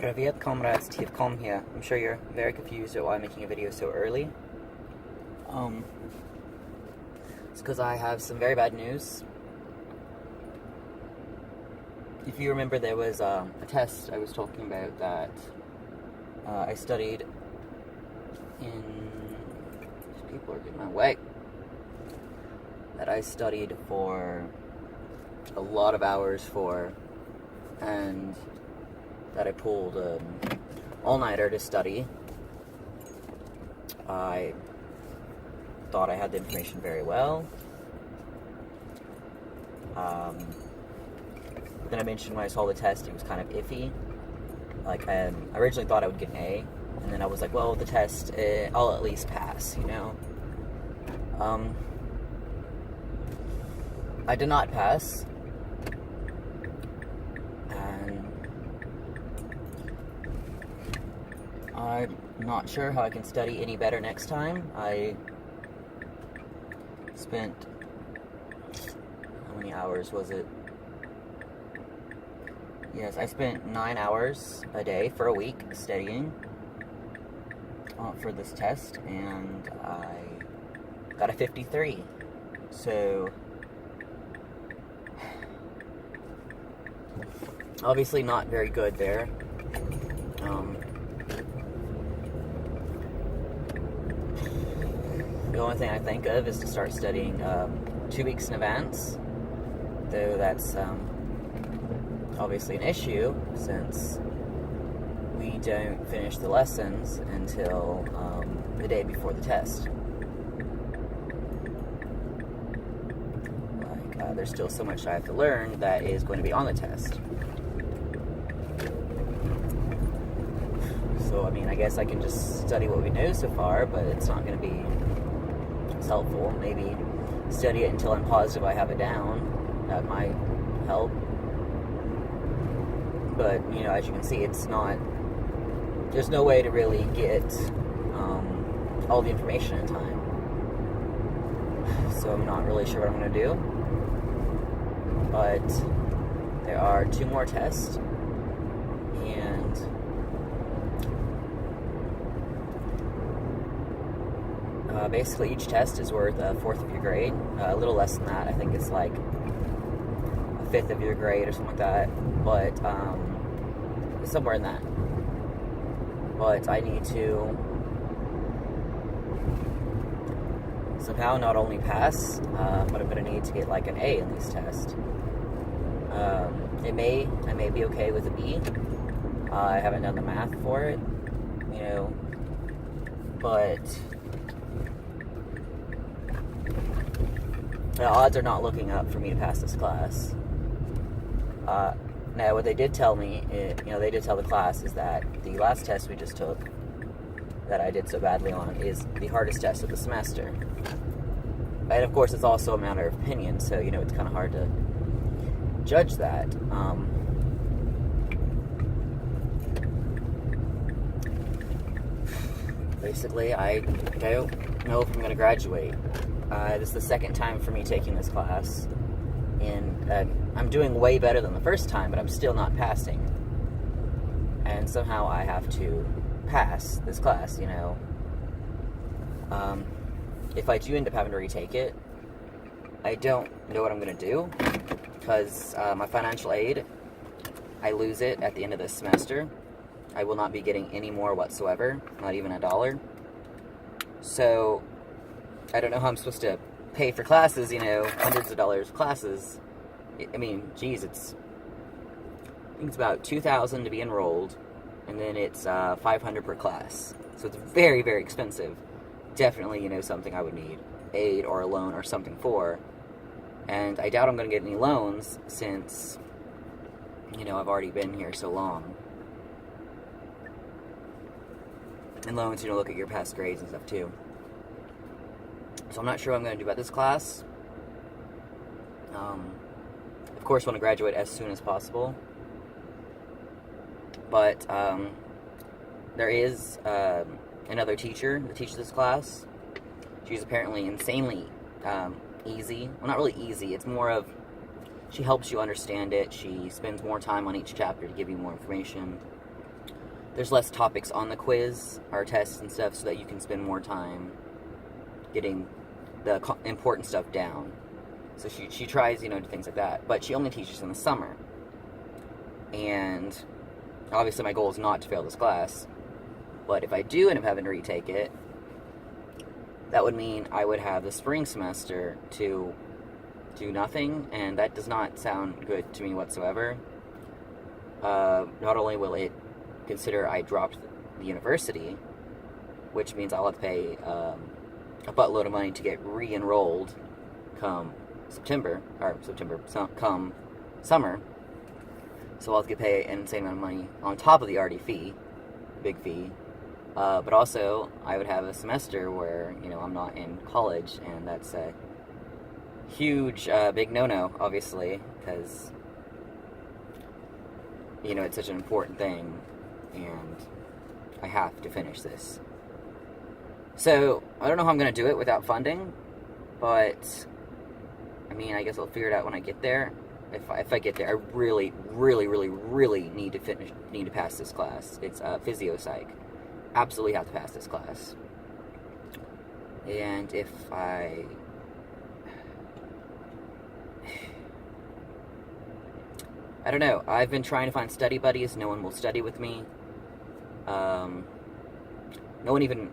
Привет, comrades, Tivcom here. I'm sure you're very confused at why I'm making a video so early. It's because I have some very bad news. If you remember, there was a test I was talking about that I studied in... People are getting my way. That I studied for a lot of hours for, and that I pulled all-nighter to study. I thought I had the information very well. Then I mentioned when I saw the test, it was kind of iffy. Like, I originally thought I would get an A, and then I was like, well, the test, I'll at least pass, you know? I did not pass. I'm not sure how I can study any better next time. I spent, how many hours was it? Yes, I spent 9 hours a day for a week studying for this test, and I got a 53. So, obviously not very good there. The only thing I think of is to start studying 2 weeks in advance, though that's obviously an issue since we don't finish the lessons until the day before the test. Like, there's still so much I have to learn that is going to be on the test. So, I mean, I guess I can just study what we know so far, but it's not going to be helpful. Maybe study it until I'm positive I have it down. That might help. But, you know, as you can see, it's not... There's no way to really get all the information in time. So I'm not really sure what I'm going to do. But there are 2 more tests. And basically, each test is worth a 1/4 of your grade. A little less than that. I think it's like a 1/5 of your grade or something like that. But somewhere in that. But I need to somehow not only pass, but I'm going to need to get like an A in these tests. I may be okay with a B. I haven't done the math for it, you know, but the odds are not looking up for me to pass this class. Now, what they did tell me, they did tell the class, is that the last test we just took, that I did so badly on, is the hardest test of the semester. And of course, it's also a matter of opinion, so, you know, it's kind of hard to judge that. Basically, I don't know if I'm going to graduate. This is the second time for me taking this class, and I'm doing way better than the first time, but I'm still not passing. And somehow I have to pass this class, you know. If I do end up having to retake it, I don't know what I'm going to do, because my financial aid, I lose it at the end of this semester. I will not be getting any more whatsoever, not even $1. So, I don't know how I'm supposed to pay for classes, you know, hundreds of dollars of classes. I mean, geez, I think it's about $2,000 to be enrolled, and then it's $500 per class. So it's very, very expensive. Definitely, you know, something I would need aid or a loan or something for. And I doubt I'm going to get any loans since, you know, I've already been here so long. And loans, you know, look at your past grades and stuff too. So I'm not sure what I'm going to do about this class. Of course, I want to graduate as soon as possible. But there is another teacher that teaches this class. She's apparently insanely easy. Well, not really easy. It's more of, she helps you understand it. She spends more time on each chapter to give you more information. there's less topics on the quiz or tests and stuff, so that you can spend more time getting the important stuff down. So she tries, to things like that, but she only teaches in the summer. And obviously my goal is not to fail this class, but if I do end up having to retake it, that would mean I would have the spring semester to do nothing, and that does not sound good to me whatsoever. Not only will it consider I dropped the university, which means I'll have to pay a buttload of money to get re-enrolled come come summer. So I'll have to pay an insane amount of money on top of the already big fee. But also, I would have a semester where, I'm not in college, and that's a huge, big no-no, obviously, because, it's such an important thing, and I have to finish this. So, I don't know how I'm going to do it without funding, but, I guess I'll figure it out when I get there. If I get there, I really, really, really, really need to pass this class. It's physio psych. Absolutely have to pass this class. And if I don't know. I've been trying to find study buddies. No one will study with me. No one even,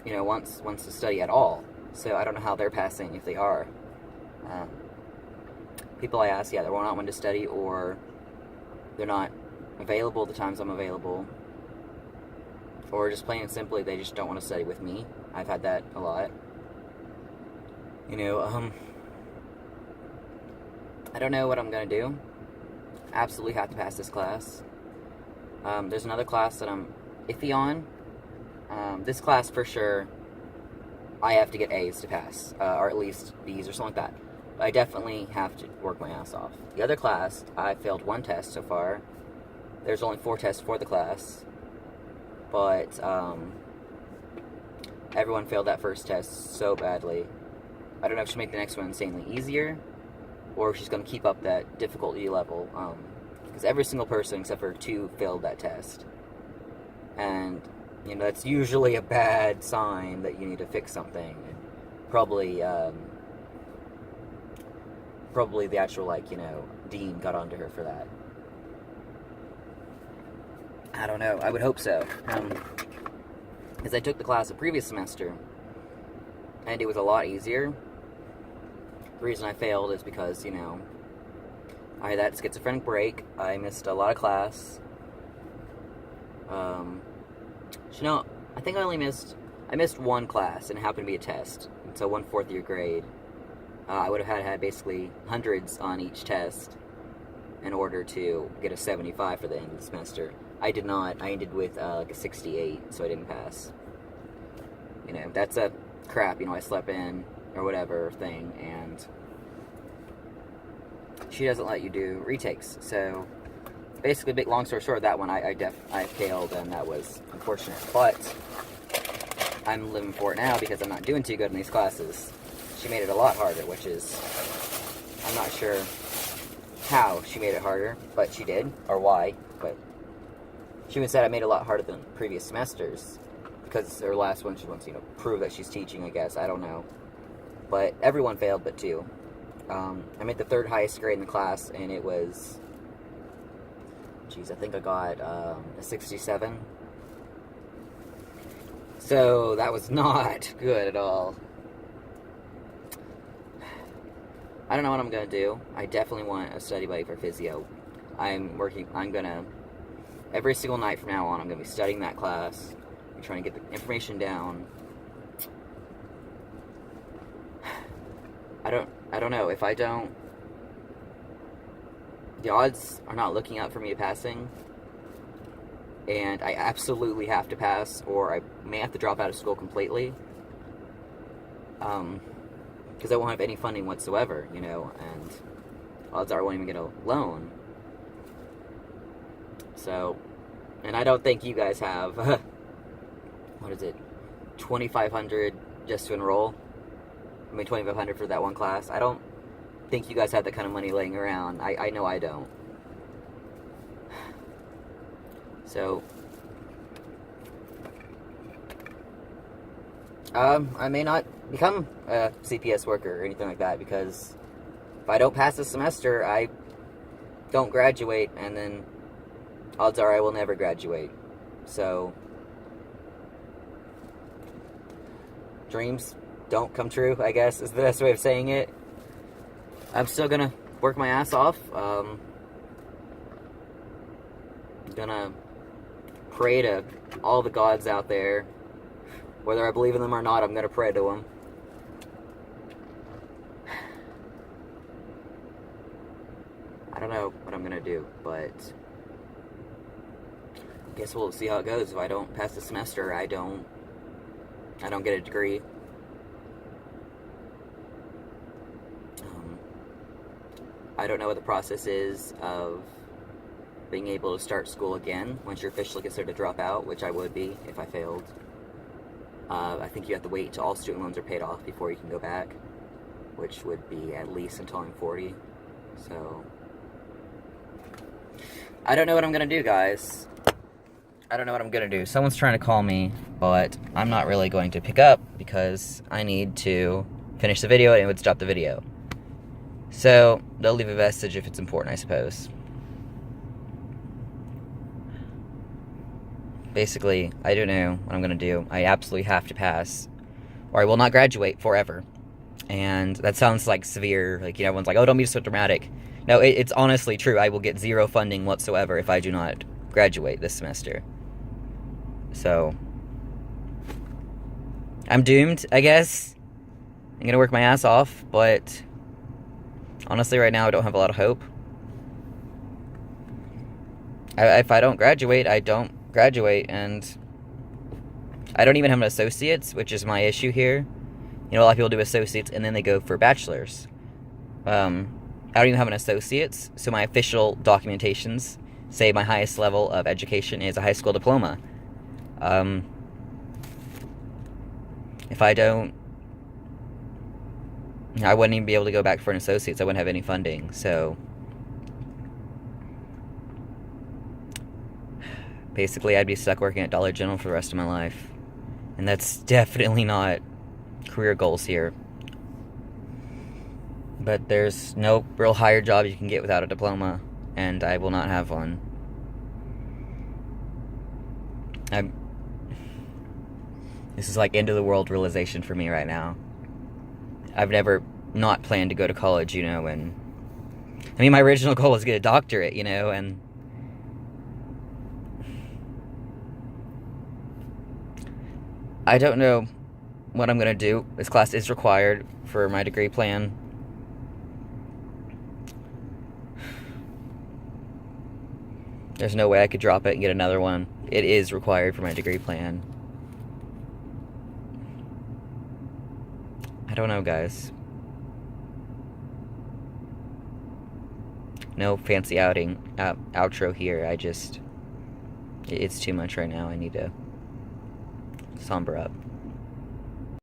wants to study at all. So I don't know how they're passing, if they are. People I ask, they're not wanting to study, or they're not available the times I'm available, or just plain and simply they just don't want to study with me. I've had that a lot. I don't know what I'm gonna do. Absolutely have to pass this class. There's another class that I'm iffy on. This class for sure, I have to get A's to pass, or at least B's or something like that. I definitely have to work my ass off. The other class, I failed one test so far. There's only 4 tests for the class, but everyone failed that first test so badly. I don't know if she'll make the next one insanely easier, or if she's going to keep up that difficulty level, because every single person except for 2 failed that test. And, that's usually a bad sign that you need to fix something. And probably the actual, dean got onto her for that. I don't know. I would hope so. Because I took the class the previous semester, and it was a lot easier. The reason I failed is because, I had that schizophrenic break. I missed a lot of class. I think I missed one class, and it happened to be a test. And so one 4th year grade. I would have had basically hundreds on each test in order to get a 75 for the end of the semester. I did not. I ended with a 68, so I didn't pass. That's a crap, I slept in or whatever thing, and she doesn't let you do retakes. So basically, long story short, that one I failed, and that was unfortunate. But I'm living for it now because I'm not doing too good in these classes. She made it a lot harder, which is, I'm not sure how she made it harder, but she did, or why, but she even said I made it a lot harder than previous semesters, because it's her last one. She wants, prove that she's teaching, I guess, I don't know, but everyone failed but 2. I made the 3rd highest grade in the class, and it was, I think I got a 67, so that was not good at all. I don't know what I'm going to do. I definitely want a study buddy for physio. Every single night from now on, I'm going to be studying that class. I'm trying to get the information down. I don't know. If I don't, the odds are not looking out for me passing. And I absolutely have to pass, or I may have to drop out of school completely. Because I won't have any funding whatsoever, and odds are I won't even get a loan. So, and I don't think you guys have, what is it, $2,500 just to enroll? $2,500 for that one class. I don't think you guys have that kind of money laying around. I know I don't. So, I may not become a CPS worker or anything like that, because if I don't pass the semester, I don't graduate, and then odds are I will never graduate. So, dreams don't come true, I guess, is the best way of saying it. I'm still gonna work my ass off. Gonna pray to all the gods out there. Whether I believe in them or not, I'm gonna pray to them. I don't know what I'm gonna do, but I guess we'll see how it goes. If I don't pass the semester, I don't get a degree. I don't know what the process is of being able to start school again once you're officially considered a dropout, which I would be if I failed. I think you have to wait until all student loans are paid off before you can go back, which would be at least until I'm 40. So, I don't know what I'm going to do, guys. I don't know what I'm going to do. Someone's trying to call me, but I'm not really going to pick up because I need to finish the video and it would stop the video. So, they'll leave a message if it's important, I suppose. Basically, I don't know what I'm going to do. I absolutely have to pass, or I will not graduate forever. And that sounds like severe, like, you know, everyone's like, oh, don't be so dramatic. No, it's honestly true. I will get zero funding whatsoever if I do not graduate this semester. So, I'm doomed, I guess. I'm going to work my ass off, but honestly, right now, I don't have a lot of hope. If I don't graduate, I don't graduate, and I don't even have an associate's, which is my issue here. You know, a lot of people do associates, and then they go for bachelor's. I don't even have an associate's, so my official documentations say my highest level of education is a high school diploma. If I don't, I wouldn't even be able to go back for an associate's. I wouldn't have any funding, so basically I'd be stuck working at Dollar General for the rest of my life. And that's definitely not career goals here. But there's no real higher job you can get without a diploma, and I will not have one. This is like end of the world realization for me right now. I've never not planned to go to college, you know, and I mean, my original goal was to get a doctorate, you know, and I don't know what I'm going to do. This class is required for my degree plan. There's no way I could drop it and get another one. It is required for my degree plan. I don't know, guys. No fancy outro here. It's too much right now. I need to somber up.